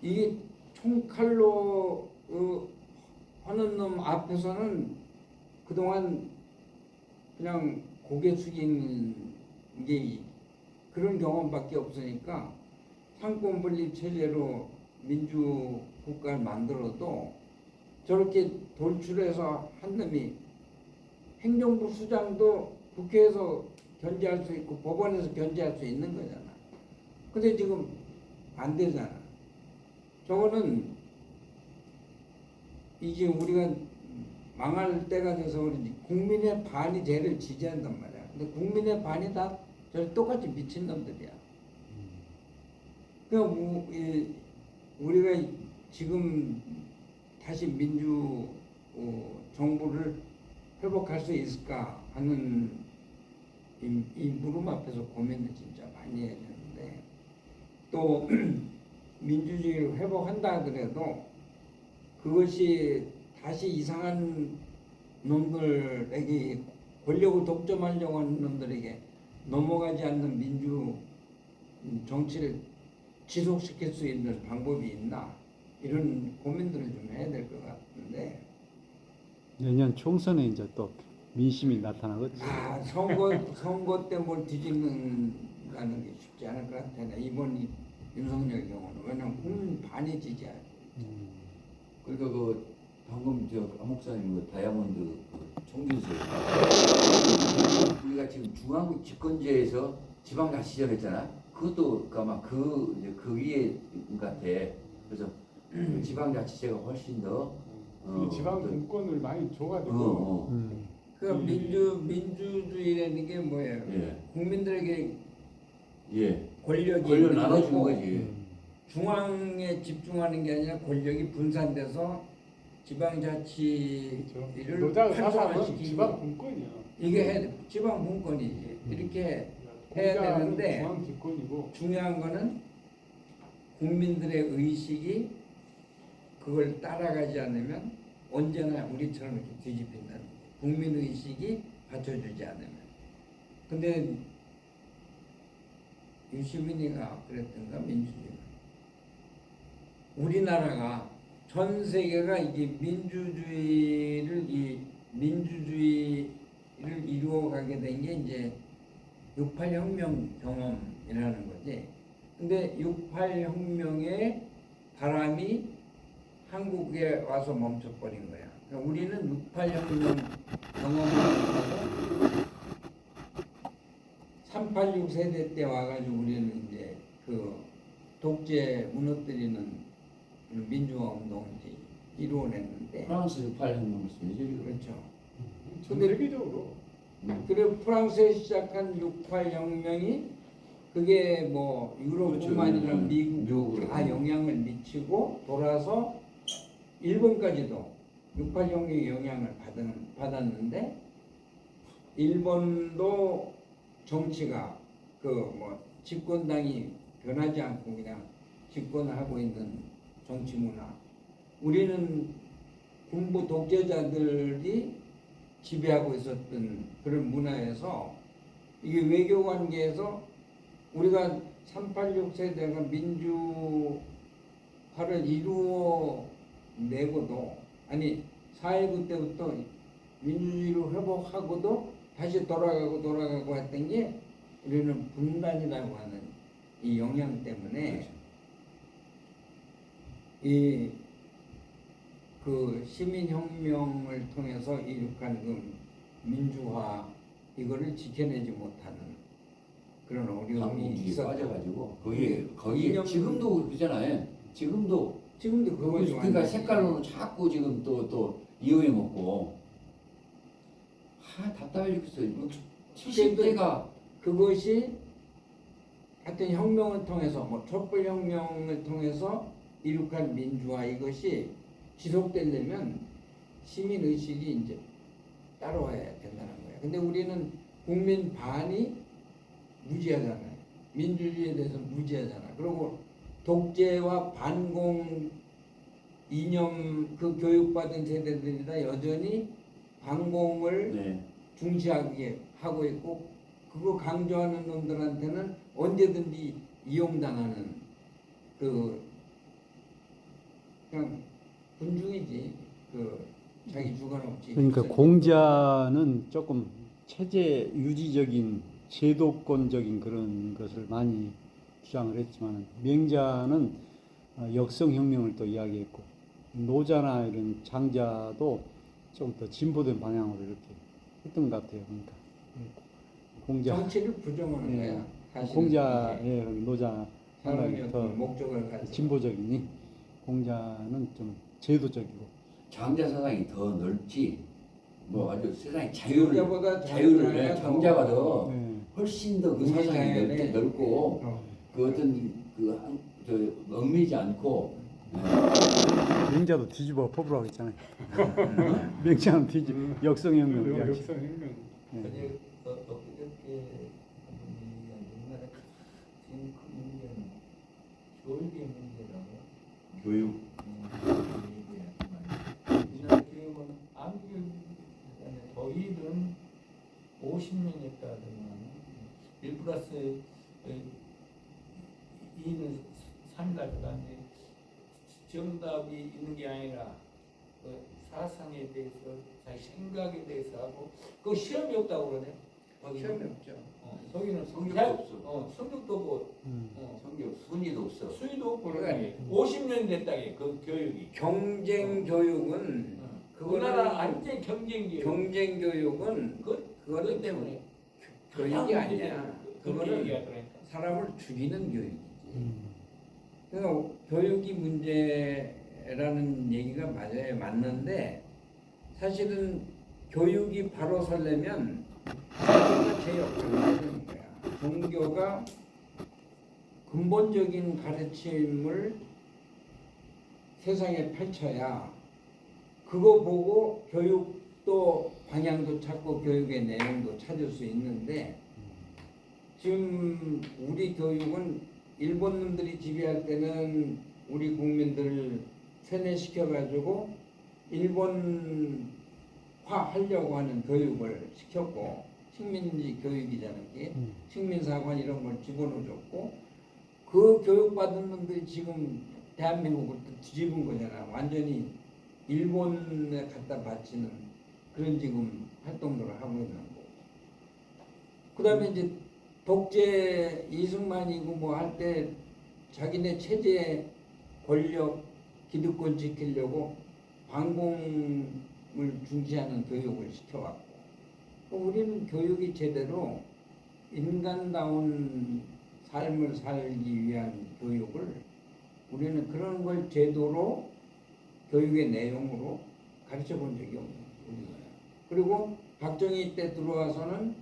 이게 총칼로 하는 놈 앞에서는 그동안 그냥 고개 숙인 게 그런 경험밖에 없으니까 상권 분립 체제로 민주 국가를 만들어도 저렇게 돌출해서 한 놈이 행정부 수장도 국회에서 견제할 수 있고 법원에서 견제할 수 있는 거잖아. 근데 지금 안 되잖아. 저거는 이제 우리가 망할 때가 돼서 그런지 국민의 반이 쟤를 지지한단 말이야. 근데 국민의 반이 다 저 똑같이 미친놈들이야. 그러니까 우리가 지금 다시 민주 정부를 회복할 수 있을까 하는 이 물음 앞에서 고민을 진짜 많이 해야 되는데 또 민주주의를 회복한다 하더라도 그것이 다시 이상한 놈들에게 권력을 독점하려고 하는 놈들에게 넘어가지 않는 민주 정치를 지속시킬 수 있는 방법이 있나 이런 고민들을 좀 해야 될 것 같은데 내년 총선에 이제 또 민심이 나타나겠지. 선거 때 뭘 뒤집는다는 게 쉽지 않을 것 같아. 이번 윤석열 경우는 왜냐면 국민 반이 지지하지. 그러니까 그 방금 저 박목사님 그 다이아몬드 그 총진수 우리가 지금 중앙국 집권제에서 지방자치제를 했잖아. 그것도 아마 그 위에 같아. 그래서 그 지방자치제가 훨씬 더 이 지방 더- 분권을 많이 줘가지고 음. 그 민주주의라는 게 뭐예요? 예. 국민들에게 예. 권력이 권력 있는 나눠주는 거고 거지. 중앙에 집중하는 게 아니라 권력이 분산돼서 지방자치를 그렇죠. 노자 사상은 활성화시키고 지방 분권이야. 이게 지방 분권이지. 이렇게 해야 공자는 되는데 중앙 집권이고 중요한 거는 국민들의 의식이 그걸 따라가지 않으면 언제나 우리처럼 이렇게 뒤집힌다는 거예요. 국민 의식이 받쳐주지 않으면. 근데 유시민이가 그랬던가 민주주의가 우리나라가 전 세계가 이게 민주주의를 이루어가게 된 게 이제 68 혁명 경험이라는 거지. 근데 68 혁명의 바람이 한국에 와서 멈춰버린 거야. 그러니까 우리는 68 혁명 경험을 하고 386 세대 때 와가지고 우리는 이제 그 독재 무너뜨리는 민주화 운동을 이제 이루어냈는데 프랑스 68년 말씀이죠. 그렇죠. 전 세계적으로 그리고 프랑스에 시작한 68 혁명이 그게 뭐 유럽뿐만 아니라 그렇죠. 미국 미국으로. 다 영향을 미치고 돌아서 일본까지도 68 혁명의 영향을 받았는데 일본도 정치가 그 뭐 집권당이 변하지 않고 그냥 집권을 하고 있는 정치 문화. 우리는 군부 독재자들이 지배하고 있었던 그런 문화에서 이게 외교 관계에서 우리가 386 세대가 민주화를 이루어내고도 아니 4.19 때부터 민주주의를 회복하고도 다시 돌아가고 했던 게 우리는 분단이라고 하는 이 영향 때문에 이 그 시민혁명을 통해서 이룩한 그 민주화 이거를 지켜내지 못하는 그런 어려움이 강공주의 있었다. 빠져가지고 거기에 이념- 지금도 그러잖아요. 지금도 지금도 그거 좀 그러니까 안 색깔로는 자꾸 지금 또 이용해 먹고 답답해 죽겠어요. 70대가 그것이 하여튼 혁명을 통해서 뭐 촛불혁명을 통해서 이룩한 민주화 이것이 지속되려면 시민의식이 이제 따라와야 된다는 거예요. 근데 우리는 국민 반이 무지하잖아요. 민주주의에 대해서 무지하잖아. 그리고 독재와 반공 이념 그 교육받은 세대들이 다 여전히 반공을 네. 중시하게 하고 있고 그거 강조하는 놈들한테는 언제든지 이용당하는 그 그냥 군중이지 그 자기 주관 없이 그러니까 일선- 공자는 조금 체제 유지적인 제도권적인 그런 것을 많이 주장을 했지만 명자는 역성혁명을 또 이야기했고 노자나 이런 장자도 좀 더 진보된 방향으로 이렇게 했던 것 같아요. 그러니까 공자, 정치를 부정하는 예, 거야. 사실은 공자, 이게 예, 노자 사람이 생각이 더 어떤 목적을 가지고 진보적이니 공자는 좀 제도적이고 장자 사상이 더 넓지. 뭐 아주 세상에 공자보다 자유를 장자가 장자가 더- 더 예. 훨씬 더 그 우리 사상이 자연의 넓고 어. 그 어떤 얽매이지 않고 명자도 뒤집어 퍼부라고 했잖아요. 명자는 역성혁명 이야기. 역사혁명 예. 어제 엊그저께 옛날에 지금 그 문제는 교육의 문제라고 교육 우리나라 교육은 암교육이 더위는 50년 했다더만 1 플러스 2는 3이 가져가는데 정답이 있는 게 아니라 그 사상에 대해서 자기 생각에 대해서 하고 그 시험이 없다고 그러네. 시험이 없죠. 거기는 성적도 대학- 없어. 성적도 없고 성격 순위도 없어. 수위도 없고 그러니까 그러네. 50년 됐다게 그 교육이. 경쟁 교육은 우리나라 완전 경쟁 교육. 경쟁 교육은 그것 때문에 교육이 아니야. 그거는 그거는 얘기하더라니까. 사람을 죽이는 교육이지. 그러니까 교육이 문제라는 얘기가 맞아요. 맞는데 사실은 교육이 바로 서려면 종교가 제 역할을 해야 되는 거야. 종교가 근본적인 가르침을 세상에 펼쳐야 그거 보고 교육도 방향도 찾고 교육의 내용도 찾을 수 있는데 지금 우리 교육은 일본 놈들이 지배할 때는 우리 국민들을 세뇌시켜가지고 일본화 하려고 하는 교육을 시켰고 식민지 교육이잖아 이게 식민사관 이런 걸 집어넣어줬고 그 교육받은 놈들이 지금 대한민국을 또 뒤집은 거잖아. 완전히 일본에 갖다 바치는 그런 지금 활동들을 하고 있는 거고. 그 다음에 이제 독재 이승만이고 뭐 할 때 자기네 체제 권력 기득권 지키려고 반공을 중시하는 교육을 시켜왔고 우리는 교육이 제대로 인간다운 삶을 살기 위한 교육을 우리는 그런 걸 제도로 교육의 내용으로 가르쳐 본 적이 없는 우리나라. 그리고 박정희 때 들어와서는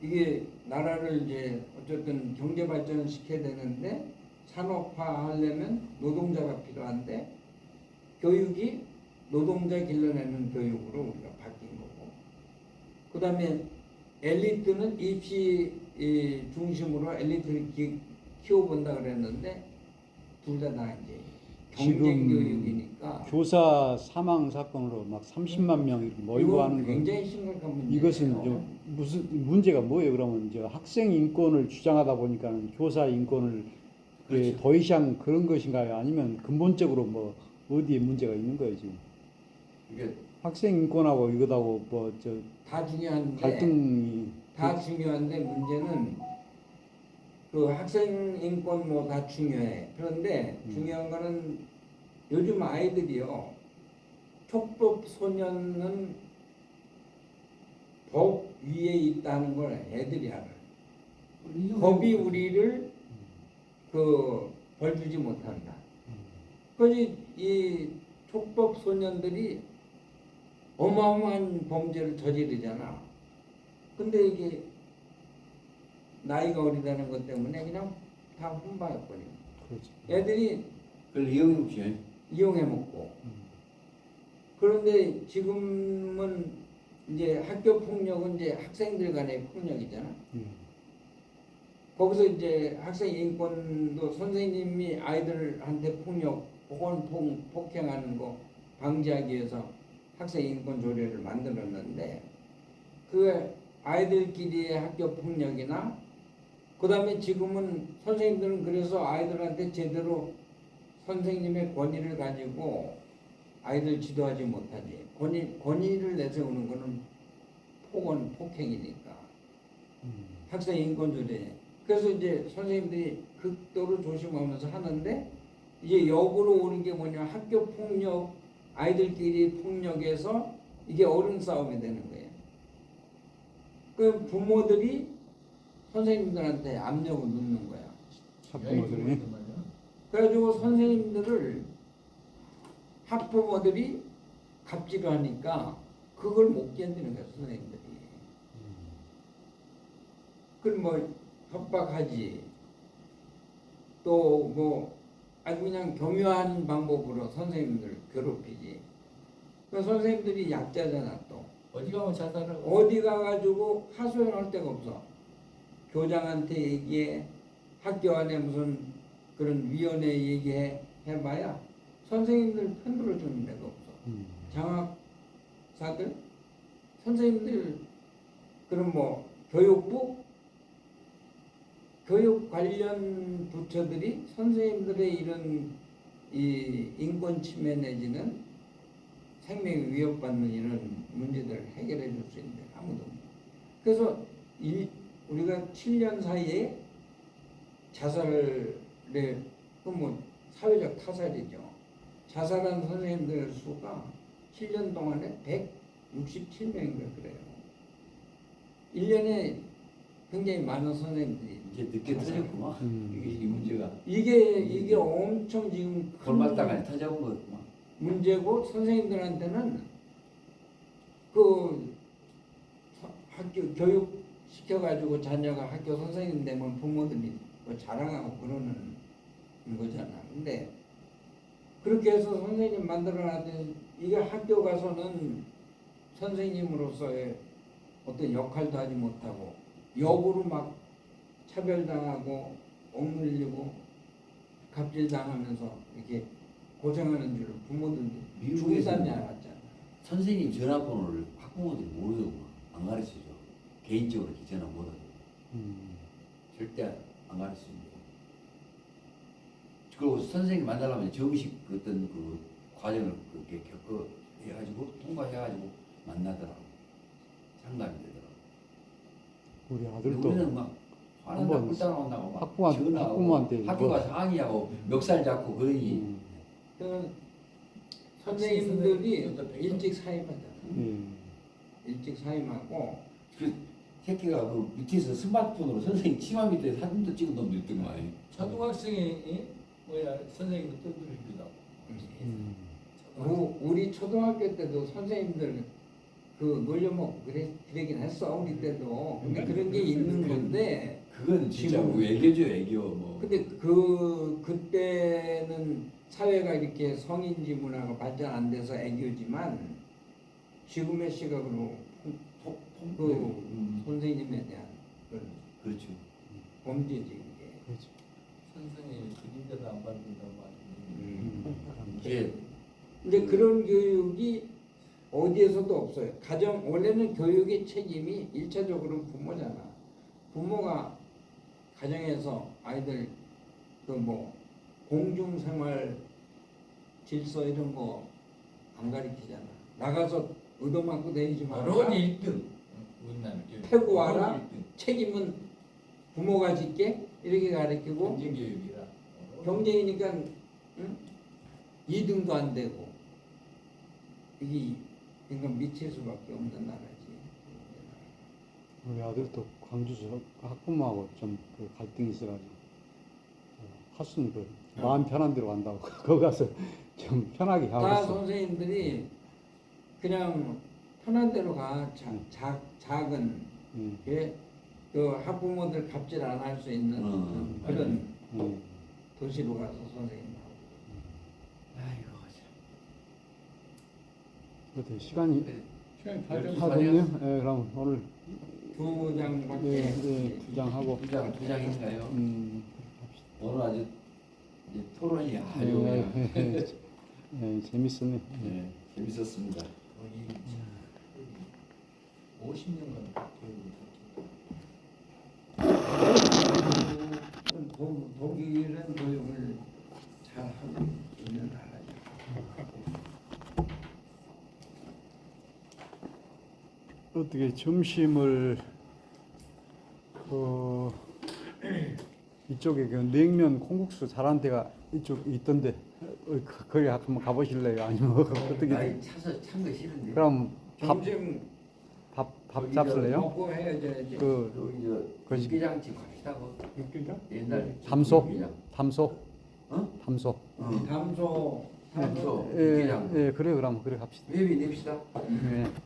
이게 나라를 이제 어쨌든 경제 발전을 시켜야 되는데 산업화 하려면 노동자가 필요한데 교육이 노동자 길러내는 교육으로 우리가 바뀐 거고 그 다음에 엘리트는 입시 중심으로 엘리트를 키워본다 그랬는데 둘 다 이제 경쟁 교육이니까 교사 사망 사건으로 막 30만 명 이렇게 모이고 이거 하는 거 굉장히 심각한 문제예요. 이것은 좀 무슨 문제가 뭐예요? 그러면 저 학생 인권을 주장하다 보니까는 교사 인권을 그렇죠. 더 이상 그런 것인가요? 아니면 근본적으로 뭐 어디에 문제가 있는 거예요 지금? 이게 학생 인권하고 이거하고 뭐 저 다 중요한데 갈등이 다 중요한데 문제는 그 학생 인권 뭐 다 중요해. 그런데 중요한 거는 요즘 아이들이요. 촉법 소년은 법 위에 있다는 걸 애들이 알아요. 법이 우리를 그 벌 주지 못한다. 그래서 이 촉법 소년들이 어마어마한 범죄를 저지르잖아. 근데 이게 나이가 어리다는 것 때문에 그냥 다 혼바해버려. 그렇죠. 애들이 그걸 이용해보지. 이용해 먹고. 그런데 지금은 이제 학교 폭력은 이제 학생들 간의 폭력이잖아. 거기서 이제 학생 인권도 선생님이 아이들한테 폭력 혹은 폭행하는 거 방지하기 위해서 학생 인권 조례를 만들었는데 그 아이들끼리의 학교 폭력이나 그 다음에 지금은 선생님들은 그래서 아이들한테 제대로 선생님의 권위를 가지고 아이들 지도하지 못하지. 권위를 내세우는 거는 폭행이니까. 학생 인권 조례. 그래서 이제 선생님들이 극도로 조심하면서 하는데 이제 역으로 오는 게 뭐냐 학교 폭력 아이들끼리 폭력에서 이게 어른 싸움이 되는 거예요. 그 부모들이 선생님들한테 압력을 넣는 거야. 학부모들이 그래가지고 선생님들을 학부모들이 갑질을 하니까 그걸 못 견디는 거야 선생님들이. 그럼 뭐 협박하지. 또 뭐 아주 그냥 교묘한 방법으로 선생님들 괴롭히지. 그 선생님들이 약자잖아 또. 어디 가면 자살하고. 어디 가가지고 하소연할 데가 없어. 교장한테 얘기해. 학교 안에 무슨 그런 위원회 얘기해봐야 선생님들 편들어주는 데가 없어. 장학사들 선생님들 그럼 뭐 교육부 교육 관련 부처들이 선생님들의 이런 이 인권 침해 내지는 생명이 위협받는 이런 문제들을 해결해 줄 수 있는데 아무도 없는. 그래서 우리가 7년 사이에 자살을 그뭐 사회적 타살이죠. 자살한 선생님들 수가 7년 동안에 167명인가 그래요. 1년에 굉장히 많은 선생님들이 이제 늦게 터졌구만. 이게 이 문제가 이게 엄청 지금 큰 골맞다가 터져온 거구만. 문제고 선생님들한테는 그 학교 교육 시켜가지고 자녀가 학교 선생님 되면 부모들이 뭐 자랑하고 그러는 거잖아. 근데 그렇게 해서 선생님 만들어놨더니 이게 학교 가서는 선생님으로서의 어떤 역할도 하지 못하고 역으로 막 차별당하고 억눌리고 갑질당하면서 이렇게 고생하는 줄 부모들도 미국에서는 중산이 알았잖아. 선생님 전화번호를 학부모들이 모르고 안 가르쳐줘. 개인적으로 이렇게 전화 못 하고. 절대 안 가르치는데. 그리고 선생님 만나려면 정식 어떤 그 과정을 그렇게 겪어 해가지고 통과해가지고 만나더라고. 상담이 되더라고. 우리 근데 아들도 우리는 막 화난다 한번 불쌍한다고 막 학부모한테 전화하고 학교 뭐- 가서 항의하고 멱살 잡고 그러니 그 선생님들이 일찍 사임하잖아. 일찍 사임하고 그 새끼가 그 밑에서 스마트폰으로 선생님 치마 밑에 사진도 찍은 놈도 있더만. 초등학생이 선생님을 떠들기도 하고. 우리 초등학교 때도 선생님들 그 놀려먹고 그러긴 했어 우리 때도. 근데 그런 게 있는 건데. 그건 진짜 지금- 외교죠 외교 뭐. 근데 그때는 사회가 이렇게 성인지 문화가 발전 안 돼서 애교지만 지금의 시각으로 선생님에 대한 그런 그렇죠. 범죄지 이게. 그렇죠. 선생님이 그림자도 안 받는다고 하니. 이게 근데 그런 교육이 어디에서도 없어요. 원래는 교육의 책임이 1차적으로는 부모잖아. 부모가 가정에서 아이들 그 뭐 공중생활 질서 이런 거 안 가르치잖아. 나가서 얻어맞고 다니지 마. 어려운 1등. 우리나라 교육. 패고 와라. 어려운 1등. 책임은 부모가 짓게 이렇게 가르치고 경쟁 교육이라. 경쟁이니까 응? 2등도 안 되고 이게 그러니까 미칠 수밖에 없는 나라지. 우리 아들도 광주에서 학부모하고 좀 그 갈등이 있어가지고 하순 그 마음 편한 대로 간다고 거기 가서 좀 편하게 하고 다 있어. 선생님들이 그냥 편한 대로 가. 작은 그 학부모들 갑질 안 할 수 있는 그런 도시로 가서 선생님하고. 아이고 그때 시간이 시간이 다 네. 돼서 다 됐네요. 예, 그럼 오늘 2장밖에. 주장하고 두 장인가요? 합시다. 오늘 아주 이제 토론이 아주 예, 그냥 재밌었네. 네, 재밌었습니다. 50년간 교육을 독일은 교육을 잘 하고 있는 나라죠. 어떻게 점심을 이쪽에 그 냉면 콩국수 잘하는 데가 이쪽 있던데 거기 한번 가보실래요? 아니면 어떻게? 나이 차서 찬 거 싫은데. 그럼 점심 밥 잡술래요? 먹고 헤어져야지. 그 여기 저 육개장집 갑시다고. 웃기죠? 옛날 담소? 육개장. 담소? 어? 담소? 담소 담소 예, 육개장. 예, 그래 그럼 그래 갑시다. 회비 냅시다. 예.